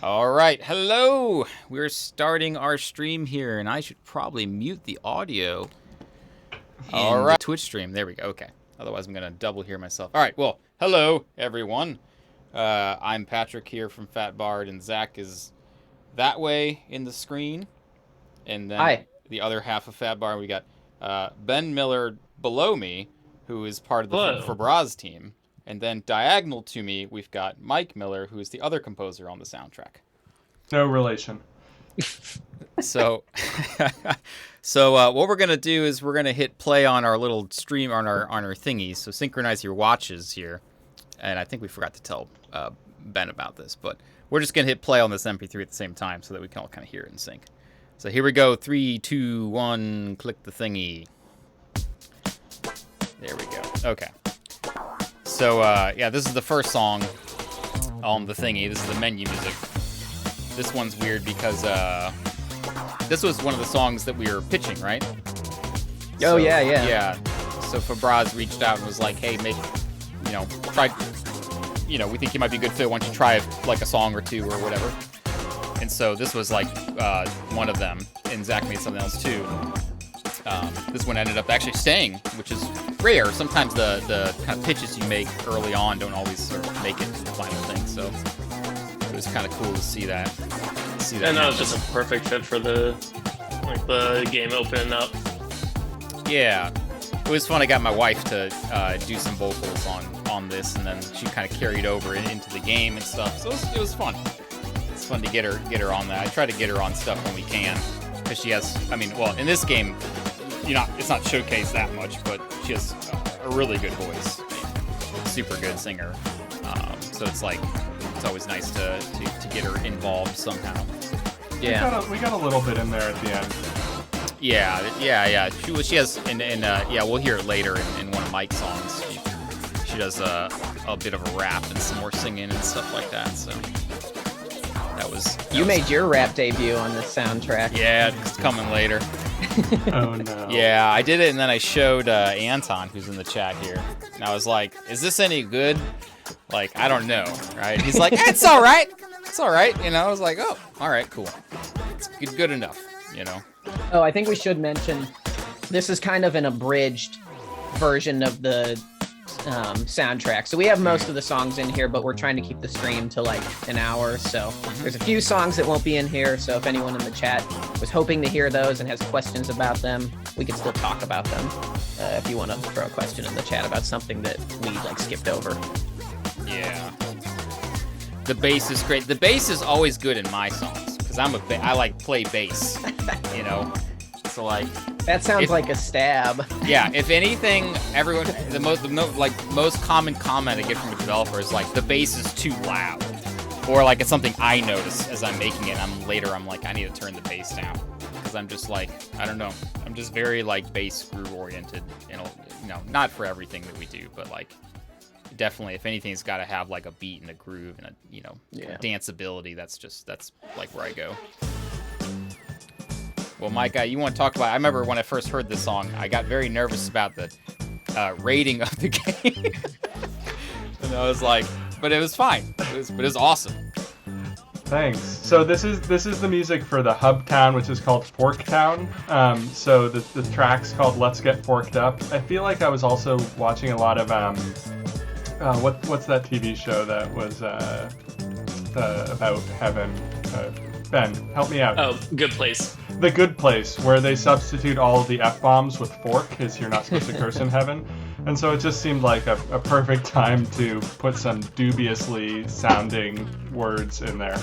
All right, hello. We're starting our stream here, and I should probably mute the audio. All right, Twitch stream. There we go. Okay. Otherwise, I'm gonna double hear myself. All right. Well, hello everyone. I'm Patrick here from Fat Bard, and Zach is that way in the screen. And then Hi. The other half of Fat Bard, we got Ben Miller below me, who is part of the Fabraz team. And then diagonal to me, we've got Mike Miller, who is the other composer on the soundtrack. No relation. So what we're gonna do is we're gonna hit play on our little stream on our thingies. So synchronize your watches here. And I think we forgot to tell Ben about this, but we're just gonna hit play on this MP3 at the same time so that we can all kind of hear it in sync. So here we go. 3, 2, 1. Click the thingy. There we go. Okay. So, yeah, this is the first song on the thingy. This is the menu music. This one's weird because this was one of the songs that we were pitching, right? Oh, yeah. Yeah. So Fabraz reached out and was like, hey, maybe, try, we think you might be a good fit. Why don't you try, like, a song or two or whatever? And so this was, like, one of them. And Zach made something else, too. This one ended up actually staying, which is rare. Sometimes the kind of pitches you make early on don't always sort of make it to the final thing. So it was kind of cool to see that. And that was just a perfect fit for the game opening up. Yeah, it was fun. I got my wife to do some vocals on this, and then she kind of carried over into the game and stuff. So it was fun. It's fun to get her on that. I try to get her on stuff when we can, because she has. In this game, it's not showcased that much, but she has a really good voice, super good singer. So it's always nice to get her involved somehow. Yeah, we got a little bit in there at the end. Yeah. She has, and we'll hear it later in one of Mike's songs. She does a bit of a rap and some more singing and stuff like that. So you made your rap debut on this soundtrack. Yeah, it's coming later. Oh no. Yeah, I did it, and then I showed Anton, who's in the chat here, and I was like, "Is this any good?" Like, I don't know, right? He's like, "It's all right. It's all right." I was like, "Oh, all right, cool. It's good enough." Oh, I think we should mention this is kind of an abridged version of the soundtrack. So we have most of the songs in here, but we're trying to keep the stream to like an hour. So there's a few songs that won't be in here. So if anyone in the chat was hoping to hear those and has questions about them, we could still talk about them. If you want to throw a question in the chat about something that we skipped over. Yeah. The bass is great. The bass is always good in my songs because I play bass, So that sounds like a stab. Yeah, if anything, everyone the most common comment I get from a developer is like the bass is too loud, or like it's something I notice as I'm making it. I'm like I need to turn the bass down because I'm just like I don't know. I'm just very bass groove oriented. Not for everything that we do, but definitely if anything, it's got to have a beat and a groove and a danceability. That's where I go. Well, Mike, you want to talk about... I remember when I first heard this song, I got very nervous about the rating of the game. And I was like... But it was fine. It was awesome. Thanks. So this is the music for the hub town, which is called Fork Town. So the track's called Let's Get Forked Up. I feel like I was also watching a lot of... what's that TV show that was about heaven? Ben, help me out. Oh, Good Place. The Good Place, where they substitute all of the F-bombs with fork, because you're not supposed to curse in heaven. And so it just seemed like a perfect time to put some dubiously sounding words in there.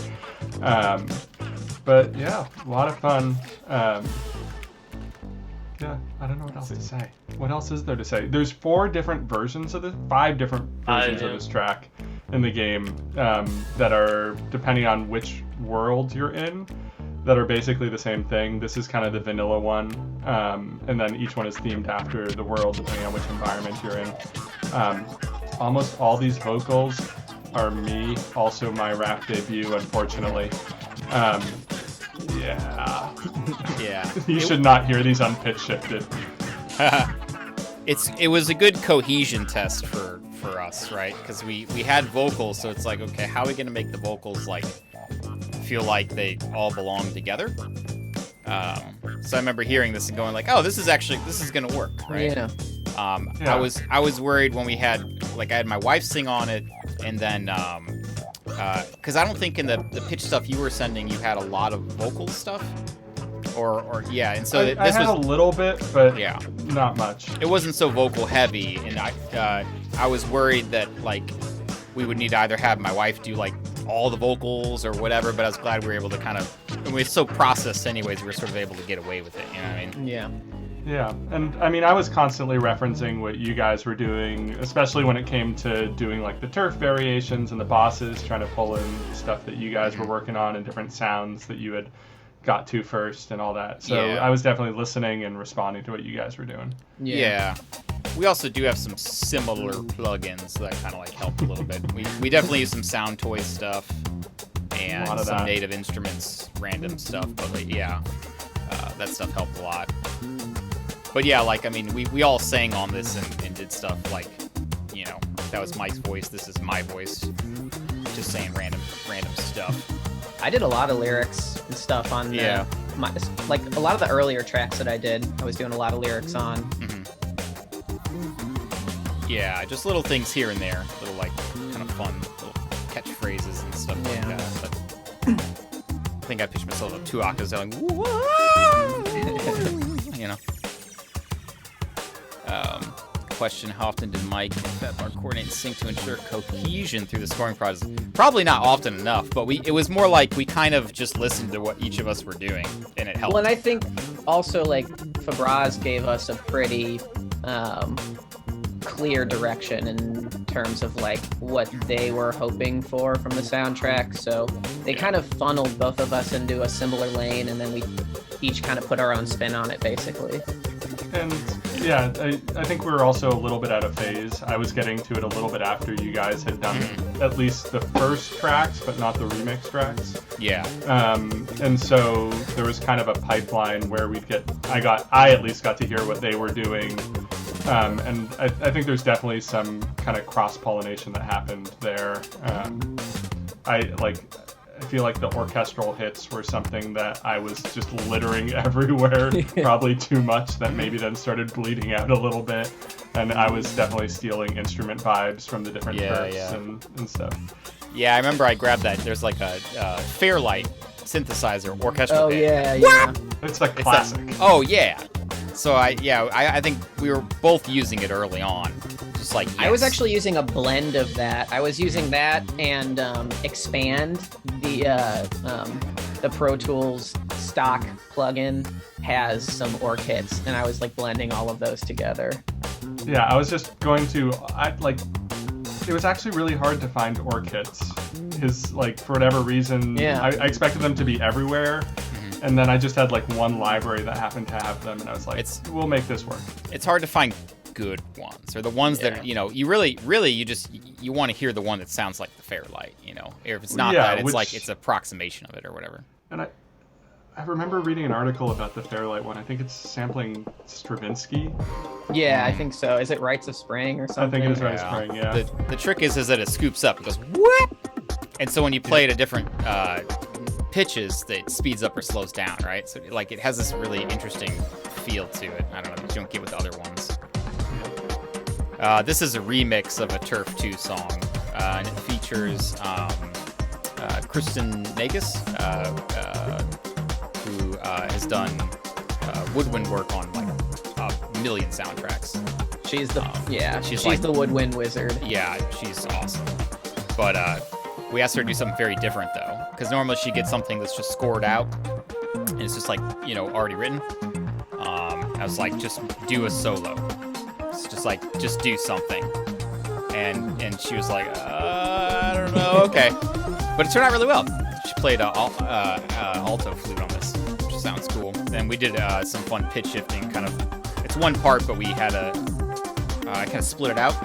But yeah, a lot of fun. Yeah, I don't know what else to say. What else is there to say? There's 5 different versions of this track in the game that are, depending on which world you're in, that are basically the same thing. This is kind of the vanilla one, and then each one is themed after the world, depending on which environment you're in. Almost all these vocals are me, also my rap debut, unfortunately. Yeah. You should not hear these unpitch shifted. It was a good cohesion test for us, right? Because we had vocals, so it's like, okay, how are we going to make the vocals feel like they all belong together. So I remember hearing this and going like, oh, this is gonna work, right? Yeah. I was worried when we had I had my wife sing on it, and then because I don't think in the pitch stuff you were sending you had a lot of vocal stuff, or yeah, and so I this had was a little bit, but yeah, not much. it wasn't so vocal heavy, and I was worried that we would need to either have my wife do all the vocals or whatever, but I was glad we were able to kind of, and we're so processed anyways, we were sort of able to get away with it, you know what I mean? Yeah. Yeah, and I mean, I was constantly referencing what you guys were doing, especially when it came to doing the turf variations and the bosses, trying to pull in stuff that you guys were working on and different sounds that you had got to first and all that. So Yeah. I was definitely listening and responding to what you guys were doing. Yeah. We also do have some similar plugins that kind of help a little bit. We definitely use some Sound Toy stuff and A lot of some that. Native Instruments random stuff, but that stuff helped a lot. But yeah, I mean, we all sang on this and did stuff that was Mike's voice, this is my voice, just saying random stuff. I did a lot of lyrics and stuff on Yeah. a lot of the earlier tracks that I did. I was doing a lot of lyrics on. Yeah, just little things here and there, little kind of fun little catchphrases and stuff like Yeah. that. But I think I pitched myself up 2 octaves, whoa, you know. Question: how often did Mike and Fatbar coordinate and sync to ensure cohesion through the scoring process? Probably not often enough, but it was more we kind of just listened to what each of us were doing, and it helped. Well, and I think also Fabraz gave us a pretty clear direction in terms of what they were hoping for from the soundtrack. So they kind of funneled both of us into a similar lane, and then we each kind of put our own spin on it, basically. And yeah, I think we were also a little bit out of phase. I was getting to it a little bit after you guys had done at least the first tracks, but not the remix tracks. Yeah. And so there was kind of a pipeline where I at least got to hear what they were doing. And I think there's definitely some kind of cross-pollination that happened there. I feel like the orchestral hits were something that I was just littering everywhere, probably too much, that maybe then started bleeding out a little bit. And I was definitely stealing instrument vibes from the different turfs and stuff. Yeah, I remember I grabbed that. There's a Fairlight synthesizer orchestral hit. Yeah. It's classic. Oh yeah. So I think we were both using it early on. Just yes. I was actually using a blend of that. I was using that and Expand, the Pro Tools stock plugin has some orc hits, and I was blending all of those together. Yeah, I was just going to it was actually really hard to find orc hits. For whatever reason, I expected them to be everywhere. And then I just had one library that happened to have them, and I was like, we'll make this work. It's hard to find good ones, or the ones that you really you want to hear the one that sounds like the Fairlight, or if it's not that, it's it's approximation of it or whatever. And I remember reading an article about the Fairlight one. I think it's sampling Stravinsky. Yeah, I think so. Is it Rites of Spring or something? I think it is Rites of Spring. Yeah. The trick is that it scoops up. It goes whoop, and so when you play it at different pitches, that speeds up or slows down, right? So it has this really interesting feel to it. I don't know, that you don't get with the other ones. This is a remix of a Turf 2 song, and it features Kristen Nagus, who has done woodwind work on a million soundtracks. She's the she's the woodwind wizard. Yeah, she's awesome. But we asked her to do something very different though, because normally she gets something that's just scored out, and it's just already written. I was like, just do a solo. It's just do something. And she was like, I don't know, okay. But it turned out really well. She played alto flute on this, which sounds cool. Then we did some fun pitch shifting, it's one part, but we had kind of split it out.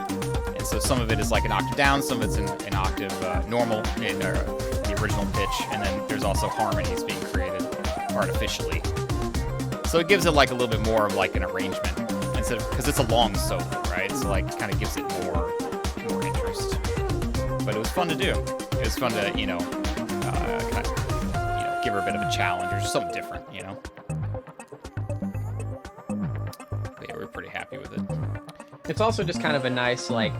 And so some of it is an octave down, some of it's an octave normal in the original pitch, and then there's also harmonies being created artificially. So it gives it a little bit more of an arrangement, instead of, because it's a long solo, right? So kind of gives it more interest. But it was fun to do. It was fun to kind of give her a bit of a challenge or just something different, you know. But yeah, we're pretty happy with it. It's also just kind of a nice like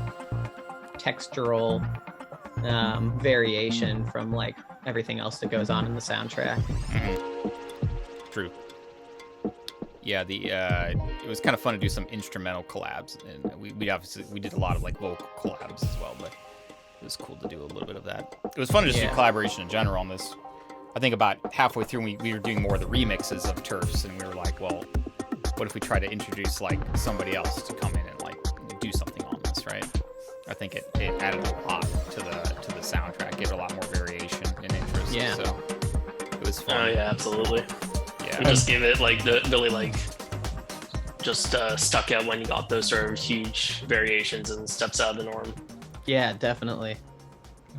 textural variation from like everything else that goes on in the soundtrack. True. Yeah, it was kind of fun to do some instrumental collabs, and we obviously did a lot of like vocal collabs as well, but it was cool to do a little bit of that. It was fun to just do collaboration in general on this. I think about halfway through we were doing more of the remixes of Turfs, and we were like, well, what if we try to introduce like somebody else to come in and like do something on this, right? I think it added a lot to the soundtrack, gave it a lot more variation and interest. Yeah. So it was fun. Oh yeah, absolutely. Yeah. It just gave it like the really like just stuck out when you got those sort of huge variations and steps out of the norm. Yeah, definitely.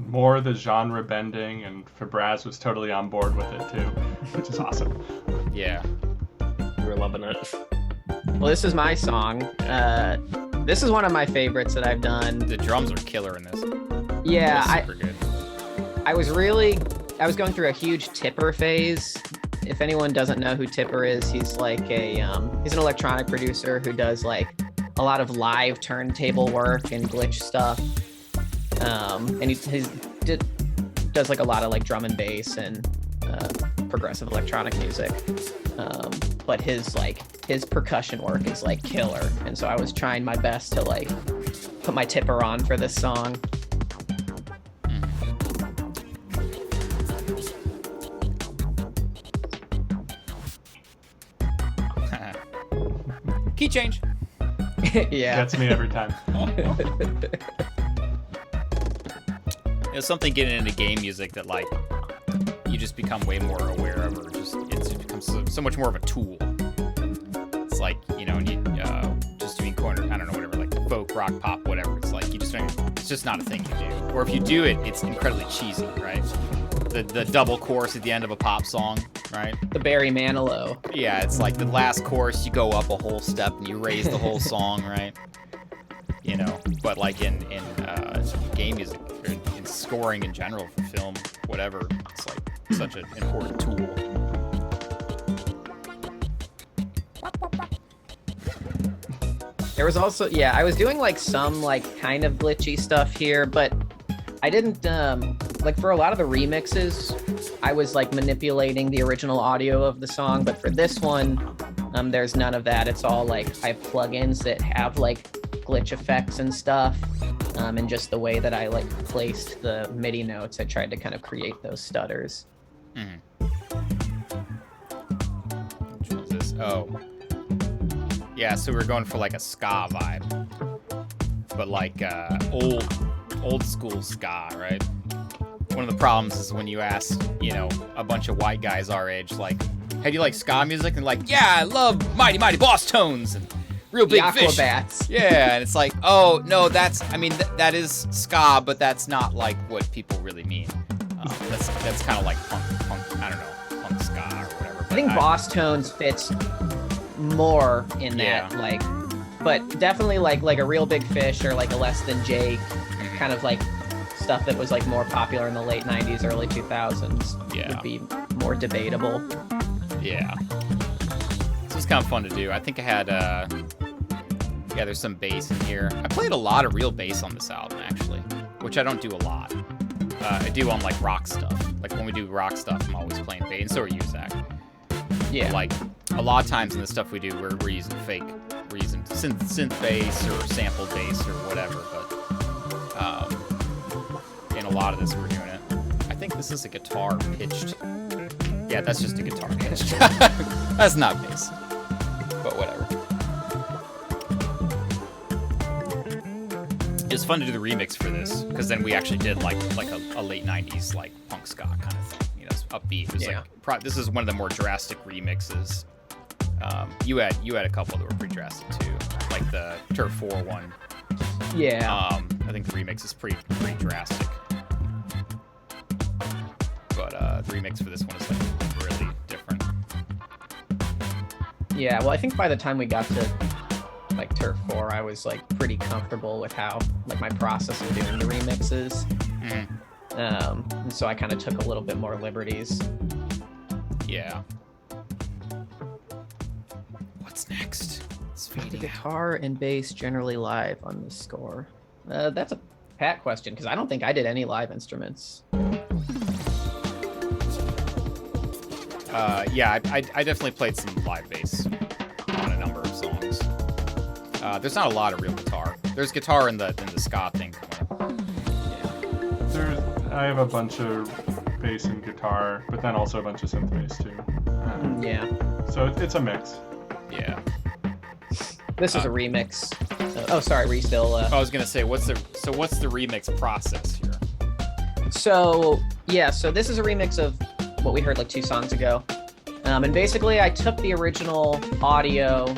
More of the genre bending, and Fabraz was totally on board with it too, which is awesome. Yeah. We were loving it. Well, this is my song. This is one of my favorites that I've done. The drums are killer in this. Yeah, Super good. I was going through a huge Tipper phase. If anyone doesn't know who Tipper is, he's like he's an electronic producer who does like a lot of live turntable work and glitch stuff. And he does like a lot of like drum and bass and progressive electronic music. But his percussion work is like killer. And so I was trying my best to like put my Tipper on for this song. Key change. Yeah. Gets me every time. There's something getting into game music that like you just become way more aware of, or just it becomes so much more of a tool. It's like, you know, just doing corner, I don't know, whatever, like folk, rock, pop, whatever. It's like you just don't, it's just not a thing you do. Or if you do it, it's incredibly cheesy, right? The double chorus at the end of a pop song, right? The Barry Manilow. Yeah, it's like the last chorus, you go up a whole step and you raise the whole song, right? You know, but like in game music, or in scoring in general for film, whatever, it's like such an important tool. There was also, I was doing like some like kind of glitchy stuff here, but I didn't, like for a lot of the remixes, I was like manipulating the original audio of the song, but for this one, there's none of that. It's all like, I have plugins that have like glitch effects and stuff, and just the way that I like placed the MIDI notes, I tried to kind of create those stutters. Which one's this? Oh. Yeah, so we're going for like a ska vibe, but like old school ska, right? One of the problems is when you ask, you know, a bunch of white guys our age, like, hey, do you like ska music? And like, yeah, I love Mighty Mighty Boss Tones and Real Big Fish. Aquabats. Yeah, and it's like, oh, no, that's, I mean, that is ska, but that's not like what people really mean. That's kind of like punk, I don't know, punk ska or whatever. I think Boss Tones fits more in that, like, but definitely like a Real Big Fish or like a Less Than Jake, kind of like stuff that was like more popular in the late 90s, early 2000s would be more debatable. Yeah. This was kind of fun to do. I think I had, there's some bass in here. I played a lot of real bass on this album, actually, which I don't do a lot. I do on, like, rock stuff. Like, when we do rock stuff, I'm always playing bass, and so are you, Zach. Yeah. But, like, a lot of times in the stuff we do, we're using we're using synth bass or sampled bass or whatever, but in a lot of this, we're doing it. I think this is a guitar pitched. Yeah, that's just a guitar pitched. That's not bass, but whatever. It was fun to do the remix for this, because then we actually did like a late 90s like punk ska kind of thing, you know, upbeat. It was like this is one of the more drastic remixes. You had a couple that were pretty drastic too, like the Turf 4 one. Yeah. I think the remix is pretty drastic. But the remix for this one is like really different. Yeah, well, I think by the time we got to like Turf 4, I was like pretty comfortable with how like my process of doing the remixes. And so I kind of took a little bit more liberties. Yeah. What's next? It's The fading out. guitar and bass generally live on the score. That's a Pat question because I don't think I did any live instruments. Yeah, I definitely played some live bass on a number of songs. There's not a lot of real guitar. There's guitar in the ska thing. I have a bunch of bass and guitar, but then also a bunch of synth bass too. Yeah. So it's a mix. Yeah. This is a remix. Oh, sorry, we still. I was gonna say, what's the remix process here? So this is a remix of what we heard like 2 songs ago, and basically I took the original audio.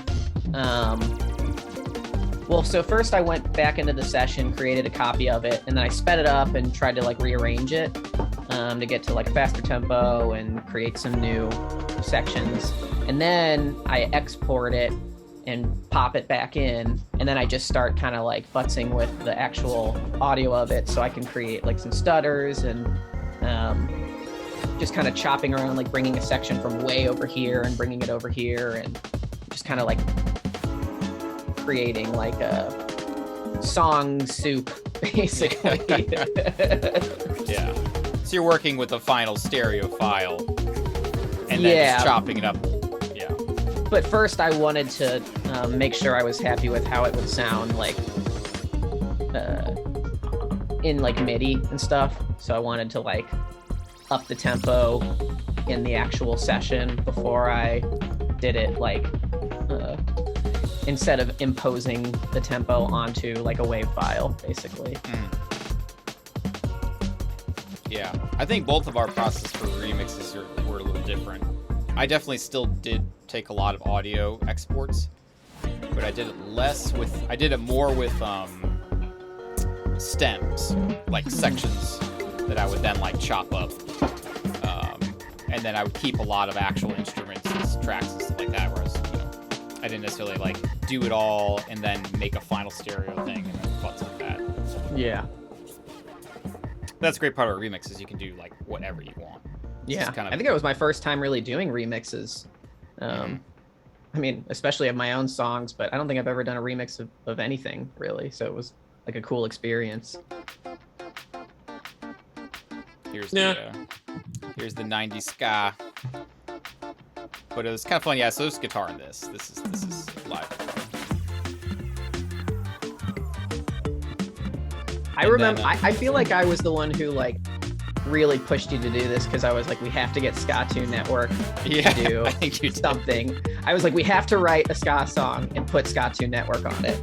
Well, so first I went back into the session, created a copy of it, and then I sped it up and tried to like rearrange it to get to like a faster tempo and create some new sections. And then I export it and pop it back in, and then I just start kind of like futzing with the actual audio of it so I can create like some stutters and just kind of chopping around, like bringing a section from way over here and bringing it over here, and just kind of like creating like a song soup, basically. Yeah. So you're working with a final stereo file, and then just chopping it up. Yeah. But first, I wanted to make sure I was happy with how it would sound, like in like MIDI and stuff. So I wanted to like up the tempo in the actual session before I did it, like instead of imposing the tempo onto like a wave file, basically. Yeah, I think both of our process for remixes were a little different. I definitely still did take a lot of audio exports, but I did it more with stems, like sections that I would then like chop up, and then I would keep a lot of actual instruments and tracks and stuff like that, whereas I didn't necessarily like do it all and then make a final stereo thing and then butts like that. Yeah. That's a great part of a remix is you can do like whatever you want. Yeah, I think it was my first time really doing remixes. I mean, especially of my own songs, but I don't think I've ever done a remix of anything really. So it was like a cool experience. Here's the 90s ska. But it was kind of fun. Yeah, so there's guitar in this. This is live. I remember. I feel like I was the one who like really pushed you to do this because I was like, we have to get Ska Tune Network to do I think you something. I was like, we have to write a ska song and put Ska Tune Network on it.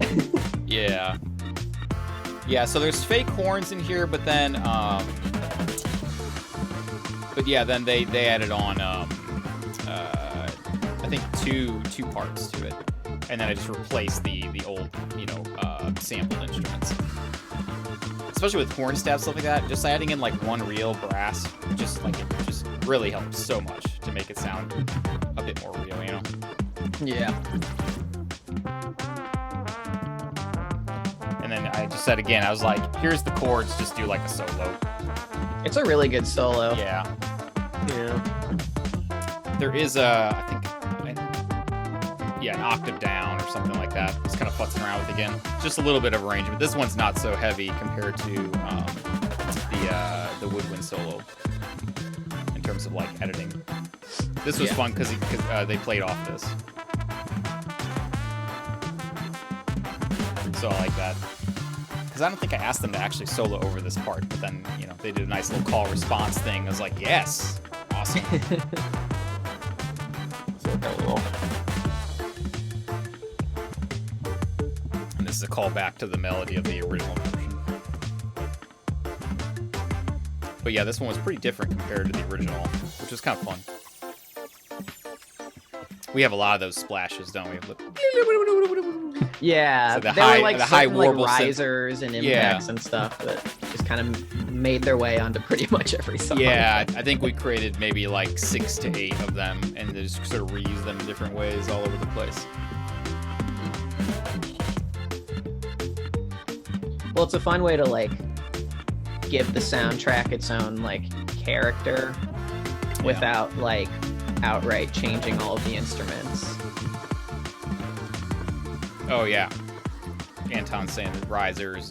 Yeah. Yeah. So there's fake horns in here, but then, then they added on, I think two parts to it, and then I just replaced the old, sampled instruments. Especially with horn stabs, stuff like that, just adding in like one real brass, it just really helps so much to make it sound a bit more real, Yeah. And then I just said again, I was like, here's the chords, just do like a solo. It's a really good solo. Yeah. Yeah. There is an octave down or something like that. Just kind of futzing around with again. Just a little bit of arrangement. This one's not so heavy compared to the woodwind solo in terms of like editing. This was fun because they played off this, so I like that. Because I don't think I asked them to actually solo over this part, but then they did a nice little call response thing. I was like, yes, awesome. So cool. This is a callback to the melody of the original version. But yeah, this one was pretty different compared to the original, which was kind of fun. We have a lot of those splashes, don't we? Yeah, so there were like high warble risers and impacts and stuff that just kind of made their way onto pretty much every song. Yeah, I think we created maybe like 6 to 8 of them and just sort of reused them in different ways all over the place. Well, it's a fun way to like give the soundtrack its own like character without like outright changing all of the instruments. Oh yeah, Anton's saying the risers,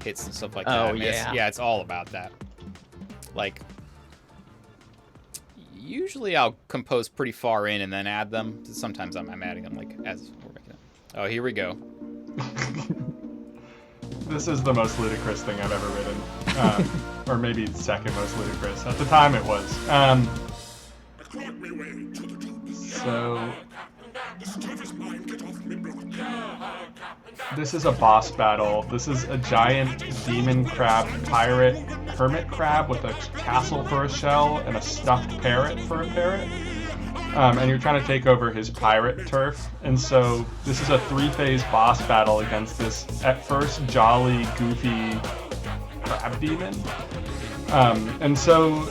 hits and stuff like that. Oh, I mean, yeah. it's all about that. Like, usually I'll compose pretty far in and then add them. Sometimes I'm adding them like as we're making it. Oh, here we go. This is the most ludicrous thing I've ever written, or maybe second most ludicrous. At the time, it was. So this is a boss battle. This is a giant demon crab pirate hermit crab with a castle for a shell and a stuffed parrot for a parrot. And you're trying to take over his pirate turf. And so this is a 3-phase boss battle against this, at first, jolly, goofy crab demon. And so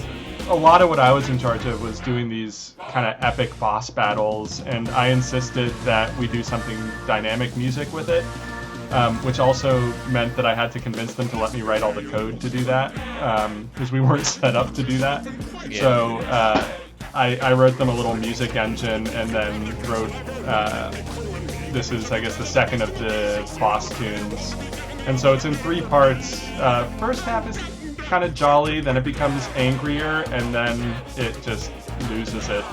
a lot of what I was in charge of was doing these kind of epic boss battles, and I insisted that we do something dynamic music with it, which also meant that I had to convince them to let me write all the code to do that, because we weren't set up to do that. Yeah. So I wrote them a little music engine, and then wrote, this is, I guess, the second of the boss tunes. And so it's in 3 parts. First half is kind of jolly, then it becomes angrier, and then it just loses it.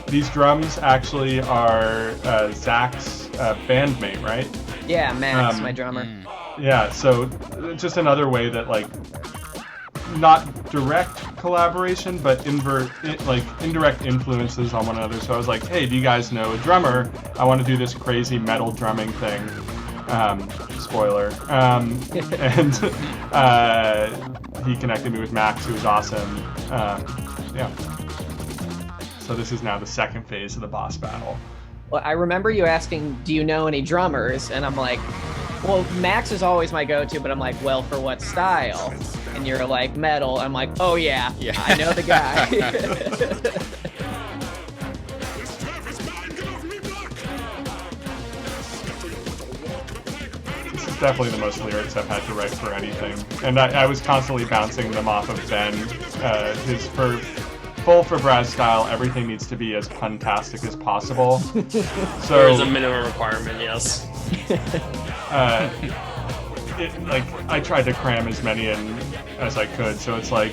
These drums actually are Zach's bandmate, right? Yeah, Max, my drummer. Yeah, so just another way that, like, not direct collaboration, but indirect influences on one another. So I was like, hey, do you guys know a drummer? I want to do this crazy metal drumming thing. Spoiler. And he connected me with Max, who was awesome. Yeah. So this is now the second phase of the boss battle. Well, I remember you asking, do you know any drummers? And I'm like, well, Max is always my go-to, but I'm like, well, for what style? And you're like, metal. I'm like, oh yeah, I know the guy. Definitely the most lyrics I've had to write for anything, and I was constantly bouncing them off of Ben. His for full Fabraz style, everything needs to be as puntastic as possible. So there is a minimum requirement, yes. I tried to cram as many in as I could, so it's like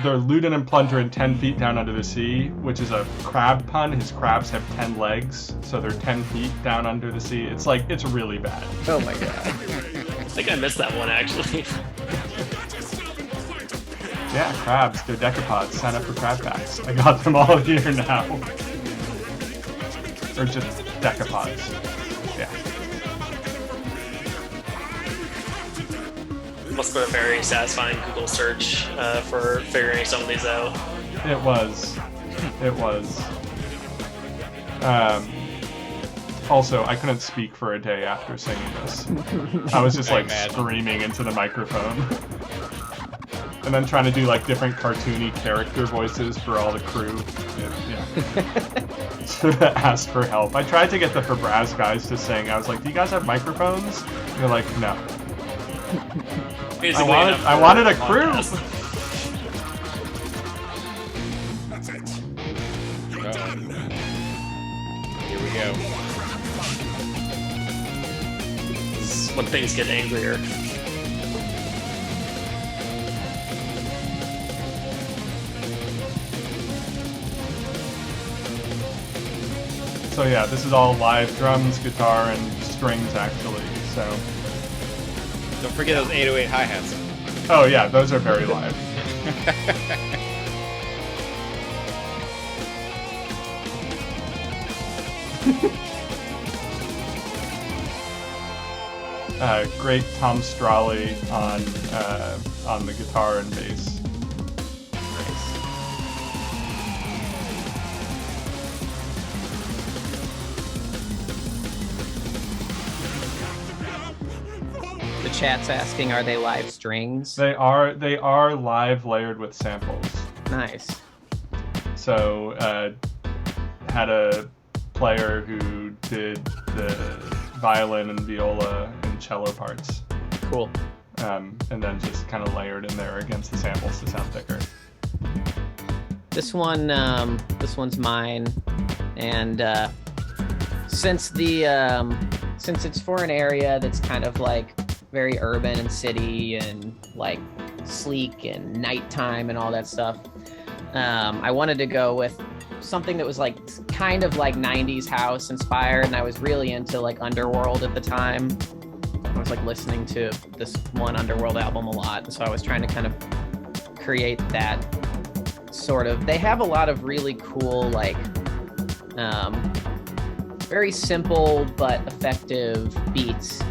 they're Ludin and Plunger in 10 feet down under the sea, which is a crab pun. His crabs have 10 legs, so they're 10 feet down under the sea. It's like, it's really bad. Oh my god. I think I missed that one, actually. Yeah, crabs, they're decapods. Sign up for crab packs. I got them all here now. Or just decapods. Yeah. Must have been a very satisfying Google search for figuring some of these out. It was. It was. Also, I couldn't speak for a day after singing this. I was just like screaming into the microphone. And then trying to do like different cartoony character voices for all the crew. Yeah. Asked for help. I tried to get the Fabraz guys to sing. I was like, do you guys have microphones? And they're like, no. I wanted a crew. Here we go. This is when things get angrier. So yeah, this is all live drums, guitar, and strings actually. So don't forget those 808 hi-hats. Oh yeah, those are very live. Great Tom Strawley on the guitar and bass. The chat's asking, are they live strings? They are live layered with samples. Nice. So had a player who did the violin and viola and cello parts. Cool. And then just kind of layered in there against the samples to sound thicker. This one's mine, and since it's for an area that's kind of like very urban and city and like sleek and nighttime and all that stuff, I wanted to go with something that was like kind of like 90s house inspired, and I was really into like Underworld at the time. I was like listening to this one Underworld album a lot, and so I was trying to kind of create that sort of. They have a lot of really cool, like very simple but effective beats,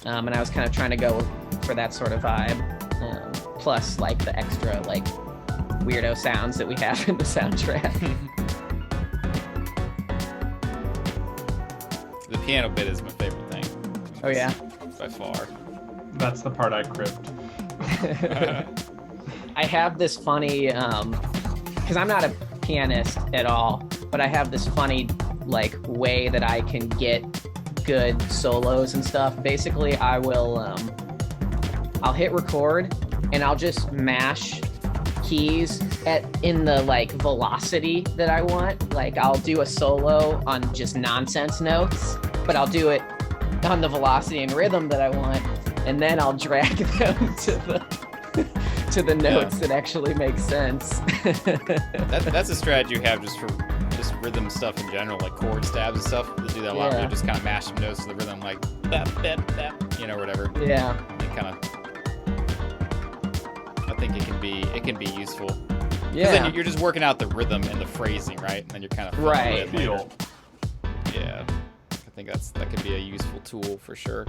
and I was kind of trying to go for that sort of vibe, plus like the extra like weirdo sounds that we have in the soundtrack. The piano bit is my favorite thing. Oh yeah, by far. That's the part I cribbed. I have this funny, because I'm not a pianist at all, but I have this funny like way that I can get good solos and stuff. Basically, I'll hit record and I'll just mash keys in the like velocity that I want. Like I'll do a solo on just nonsense notes, but I'll do it on the velocity and rhythm that I want, and then I'll drag them to the notes that actually make sense. That's a strategy you have just for just rhythm stuff in general, like chord stabs and stuff. You do that a lot. Where you just kind of mash some notes to the rhythm, like bap, bap, bap, you know, whatever. Yeah. It kind of. I think it can be useful. Yeah. Then you're just working out the rhythm and the phrasing, right? And then you're kind of right. Feel. Yeah. I think that could be a useful tool for sure.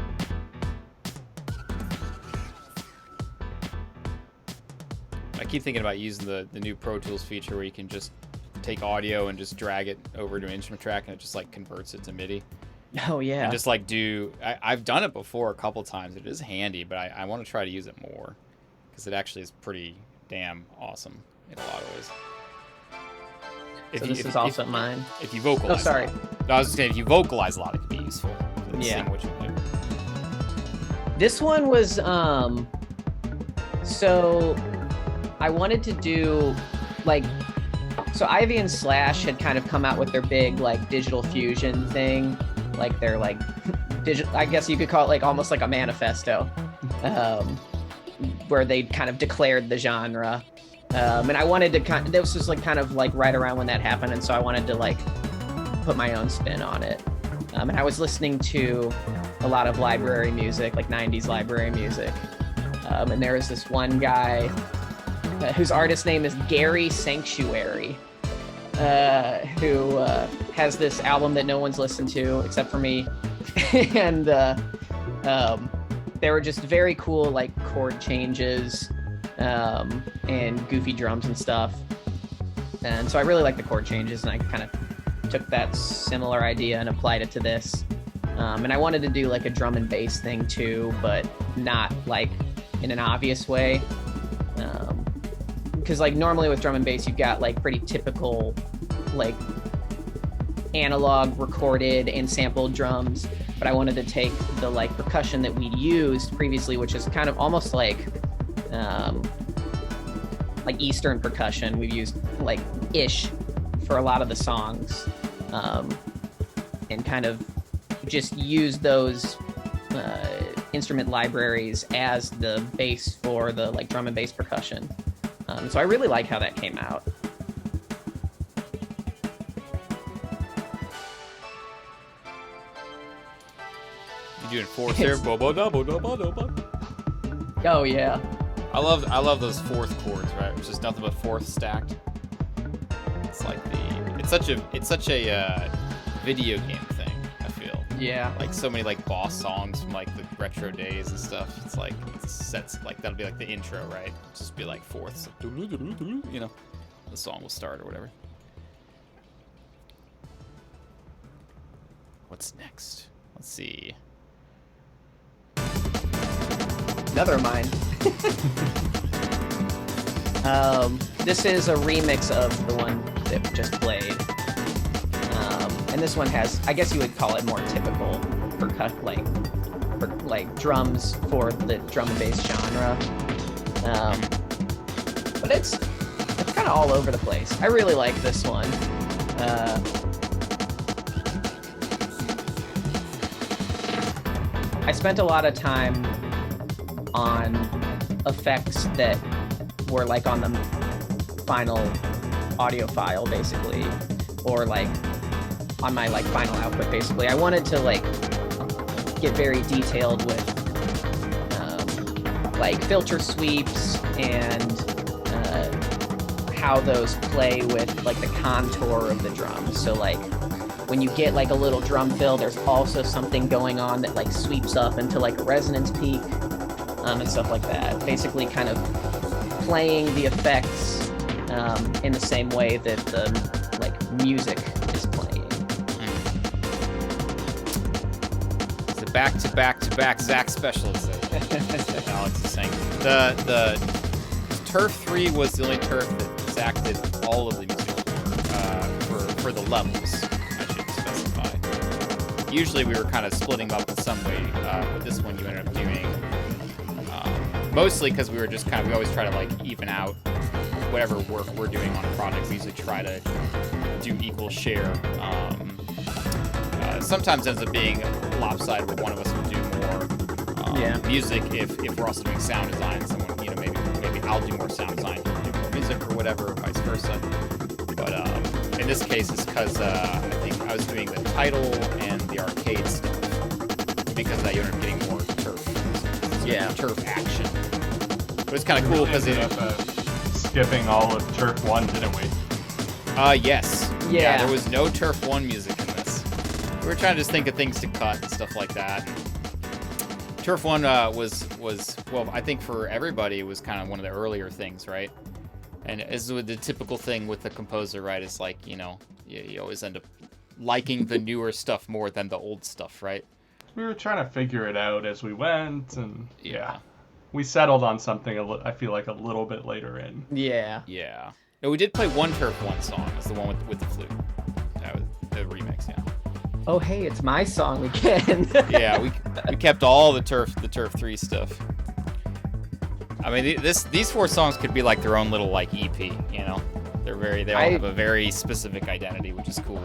I keep thinking about using the new Pro Tools feature where you can just take audio and just drag it over to an instrument track and it just like converts it to MIDI. Oh yeah. And just like I've done it before a couple times. It is handy, but I want to try to use it more because it actually is pretty damn awesome in a lot of ways. This is also mine. If you vocalize. Oh, sorry. I was just saying, if you vocalize a lot, it can be useful. Yeah. Sing what you do. This one was so I wanted to do like, so Ivy and Slash had kind of come out with their big like digital fusion thing, like their like digital, I guess you could call it like almost like a manifesto, where they kind of declared the genre. And I wanted to this was like kind of like right around when that happened, and so I wanted to like put my own spin on it. And I was listening to a lot of library music, like 90s library music. And there was this one guy whose artist name is Gary Sanctuary, who has this album that no one's listened to except for me. And they were just very cool, like chord changes and goofy drums and stuff. And so I really like the chord changes, and I kind of took that similar idea and applied it to this. And I wanted to do like a drum and bass thing too, but not like in an obvious way. Because like normally with drum and bass, you've got like pretty typical like analog recorded and sampled drums. But I wanted to take the like percussion that we'd used previously, which is kind of almost like Eastern percussion. We've used like ish for a lot of the songs, and kind of just use those instrument libraries as the base for the like drum and bass percussion. So I really like how that came out. You doing fourths there? Oh yeah. I love those fourth chords, right? Which is nothing but fourth stacked. It's like it's such a video game thing, I feel. Yeah. Like so many like boss songs from like the retro days and stuff. It's like it sets like that'll be like the intro, right? Just be like fourths, you know, the song will start or whatever. What's next? Let's see. Another of mine. This is a remix of the one that we just played. And this one has, I guess you would call it more typical like drums for the drum and bass genre. But it's kind kind of all over the place. I really like this one. I spent a lot of time on effects that were like on the final audio file, basically, or like on my like final output, basically. I wanted to like get very detailed with like filter sweeps and how those play with like the contour of the drums. So like when you get like a little drum fill, there's also something going on that like sweeps up into like a resonance peak and stuff like that. Basically kind of playing the effects in the same way that the like music is playing. It's a back-to-back Zach special, as Alex is saying. The Turf 3 was the only Turf that Zach did all of the music for the levels, I should specify. Usually we were kind of splitting up in some way, but this one you ended up doing mostly because we were just kind of, we always try to like even out whatever work we're doing on a project. We usually try to do equal share. Sometimes ends up being lopsided where one of us will do more music if we're also doing sound design. Someone, you know, maybe I'll do more sound design, you do more music or whatever, vice versa. But in this case, it's because I think I was doing the title and the arcade stuff because you ended up getting more turf, turf action. But it's kind of cool because it skipping all of Turf 1, didn't we? Yes. Yeah, there was no Turf 1 music in this. We were trying to just think of things to cut and stuff like that. Turf 1 was well, I think for everybody, it was kind of one of the earlier things, right? And as with the typical thing with the composer, right, it's like, you know, you always end up liking the newer stuff more than the old stuff, right? We were trying to figure it out as we went, and we settled on something, I feel like, a little bit later in. Yeah. Yeah. No, we did play one Turf 1 song. It's the one with the flute. That was the remix, yeah. Oh, hey, it's my song again. Yeah, we kept all the Turf 3 stuff. I mean, these 4 songs could be like their own little like EP, you know? They all have a very specific identity, which is cool.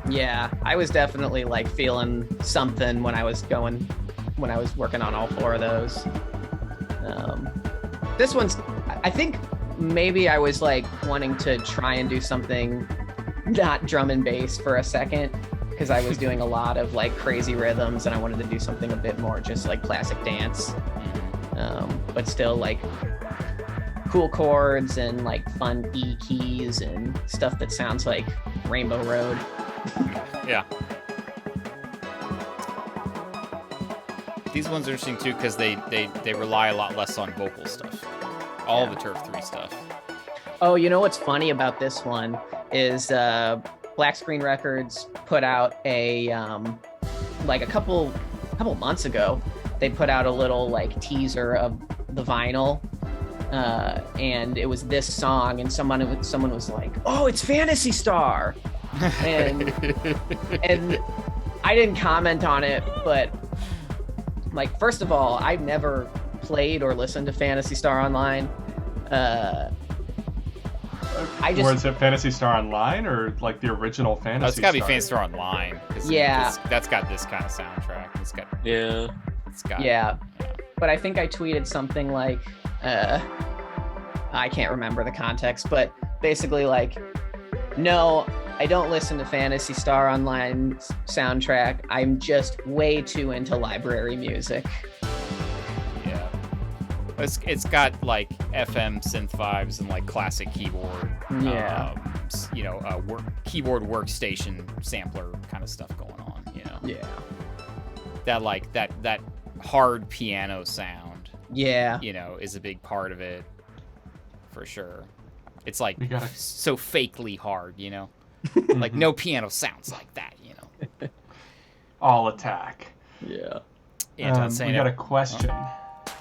Yeah, I was definitely like feeling something when I was working on all 4 of those. This one's, I think maybe I was like wanting to try and do something not drum and bass for a second, because I was doing a lot of like crazy rhythms and I wanted to do something a bit more just like classic dance, but still like cool chords and like fun E keys and stuff that sounds like Rainbow Road. Yeah. These ones are interesting too because they rely a lot less on vocal stuff. All the Turf 3 stuff. Oh, you know what's funny about this one is Black Screen Records put out a like a couple months ago. They put out a little like teaser of the vinyl, and it was this song, and someone was like, "Oh, it's Phantasy Star," and I didn't comment on it, but like, first of all, I've never played or listened to Phantasy Star Online. Or is it Phantasy Star Online or like the original Phantasy Star? It's gotta be Phantasy Star Online. Yeah. That's got this kind of soundtrack. But I think I tweeted something like, I can't remember the context, but basically like, no, I don't listen to Phantasy Star Online soundtrack. I'm just way too into library music. Yeah. It's got like FM synth vibes and like classic keyboard. Yeah. Keyboard workstation sampler kind of stuff going on, you know. Yeah. That like that hard piano sound. Yeah. You know, is a big part of it. For sure. It's like so fakely hard, you know? Like no piano sounds like that, you know? All attack. Yeah. We got a question.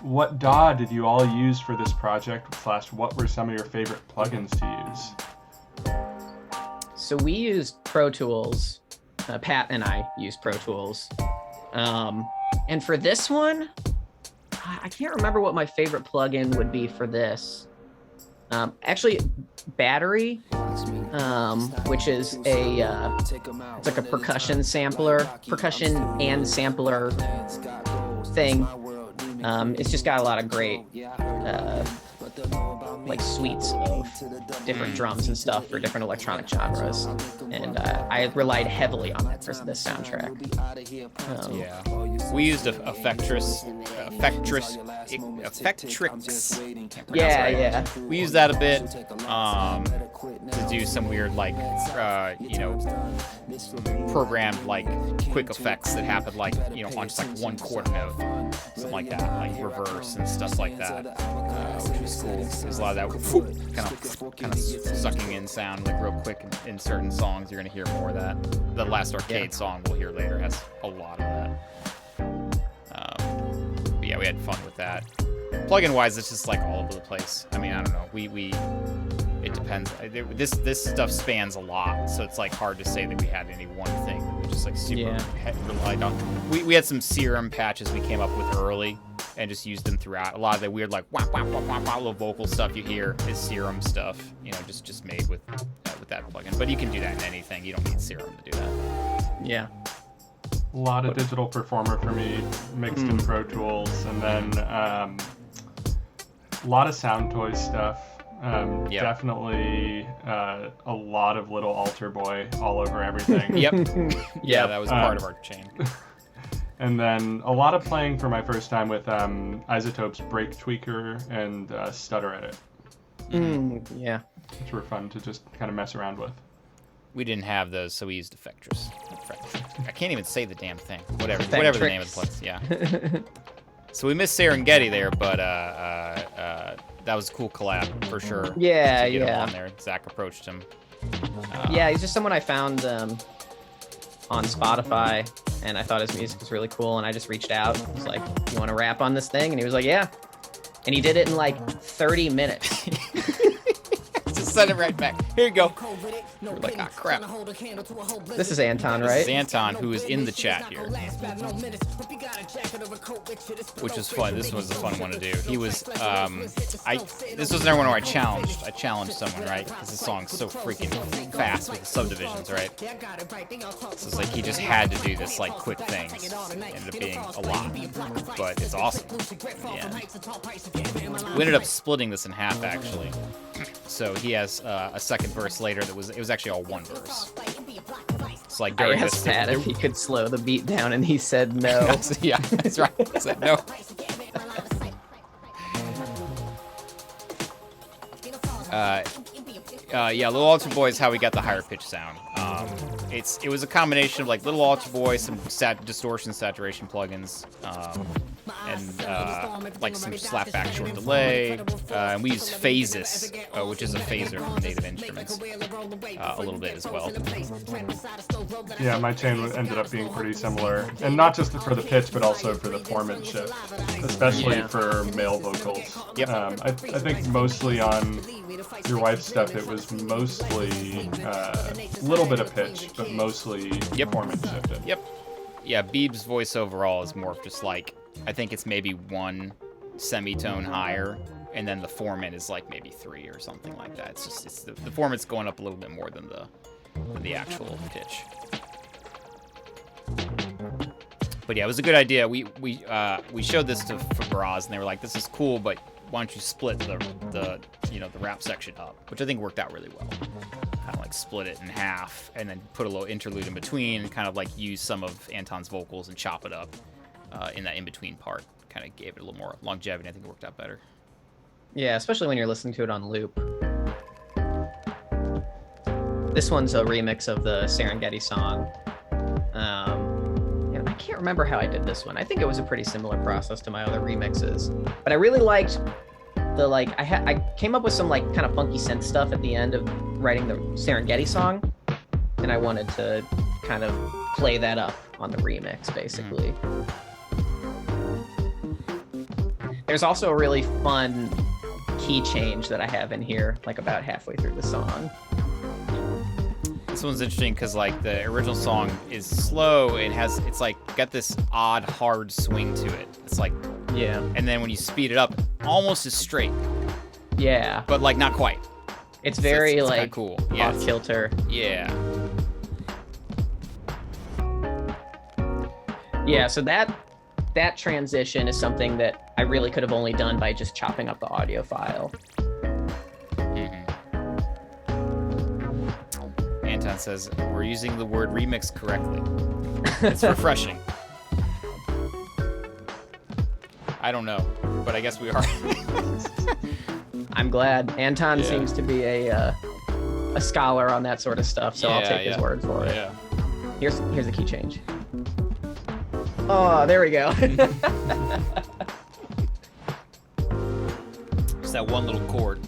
What DAW did you all use for this project, / what were some of your favorite plugins to use? So we used Pro Tools. Pat and I used Pro Tools. And for this one, I can't remember what my favorite plugin would be for this. Actually, Battery, which is it's like a percussion and sampler thing. It's just got a lot of great like suites of different drums and stuff for different electronic genres, and I relied heavily on that for this soundtrack. Yeah, we used Effectrix. Yeah. We used that a bit to do some weird like programmed like quick effects that happened like on just like one quarter note, something like that, like reverse and stuff like that, which was cool. There's a lot of that kind of sucking in sound like real quick in certain songs. You're gonna hear more of that. The Last Arcade song we'll hear later has a lot of that. But yeah, we had fun with that. Plugin wise, it's just like all over the place. I mean, I don't know. It depends. This stuff spans a lot, so it's like hard to say that we had any one thing that we just like super relied on. We had some serum patches we came up with early and just used them throughout. A lot of the weird like wah, wah, wah, wah, wah, little vocal stuff you hear is serum stuff. Just made with that plugin. But you can do that in anything. You don't need serum to do that. Yeah. A lot of digital performer for me, mixed in Pro Tools, and then a lot of Sound Toys stuff. Definitely a lot of little Alter Boy all over everything. Yeah, that was part of our chain. And then a lot of playing for my first time with Isotope's Break Tweaker and Stutter Edit. Yeah. Which were fun to just kind of mess around with. We didn't have those, so we used Effectrix. I can't even say the damn thing. Whatever the name of the place. Yeah. So we missed Serengeti there, but that was a cool collab for sure. Yeah, to get him on there. Zach approached him. Yeah, he's just someone I found on Spotify, and I thought his music was really cool, and I just reached out. I was like, "You want to rap on this thing?" And he was like, "Yeah." And he did it in like 30 minutes. Just send it right back. Here you go. We're like, ah, crap. This is Anton, right? This is Anton, who is in the chat here. Which is fun. This was a fun one to do. He was, this was another one where I challenged someone, right? Because the song's so freaking fast with the subdivisions, right? So it's like he just had to do this, like, quick thing. It ended up being a lot. But it's awesome. Yeah. We ended up splitting this in half, actually. So he has a second verse later it was actually all one verse. It's like during I asked Pat if he could slow the beat down, and he said no. Yeah, that's right. He said no. Yeah, Little Alter Boy is how we got the higher pitch sound. It was a combination of like Little Alter Boy, some distortion saturation plugins, and like some slapback short delay. And we use Phasis, which is a phaser from Native Instruments, a little bit as well. Yeah, my chain ended up being pretty similar, and not just for the pitch, but also for the formant shift, especially for male vocals. Yep. I think mostly on your wife's stuff, it was mostly a little bit of pitch, but mostly formant shifted. Yep. Yeah, Beeb's voice overall is more of just like, I think it's maybe one semitone higher, and then the formant is like maybe 3 or something like that. It's the formant's going up a little bit more than the actual pitch. But yeah, it was a good idea. We showed this to Fabraz, and they were like, "This is cool, but why don't you split the rap section up?" Which I think worked out really well. Kind of like split it in half, and then put a little interlude in between, and kind of like use some of Anton's vocals and chop it up in that in between part. Kind of gave it a little more longevity. I think it worked out better. Yeah, especially when you're listening to it on loop. This one's a remix of the Serengeti song. I can't remember how I did this one. I think it was a pretty similar process to my other remixes. But I really liked the I came up with some like kind of funky synth stuff at the end of writing the Serengeti song, and I wanted to kind of play that up on the remix, basically. There's also a really fun key change that I have in here, like about halfway through the song. This one's interesting because like the original song is slow and it's like got this odd hard swing to it. It's like, yeah. And then when you speed it up, almost as straight. Yeah. but like not quite. It's very it's like cool. Yeah, off kilter. yeah. Yeah, so that transition is something that I really could have only done by just chopping up the audio file. Anton says we're using the word remix correctly. It's refreshing. I don't know, but I guess we are. I'm glad. Anton Yeah. seems to be a scholar on that sort of stuff, so I'll Yeah, take his yeah. word for it. Yeah. Here's the key change. Oh, there we go. Just that one little chord.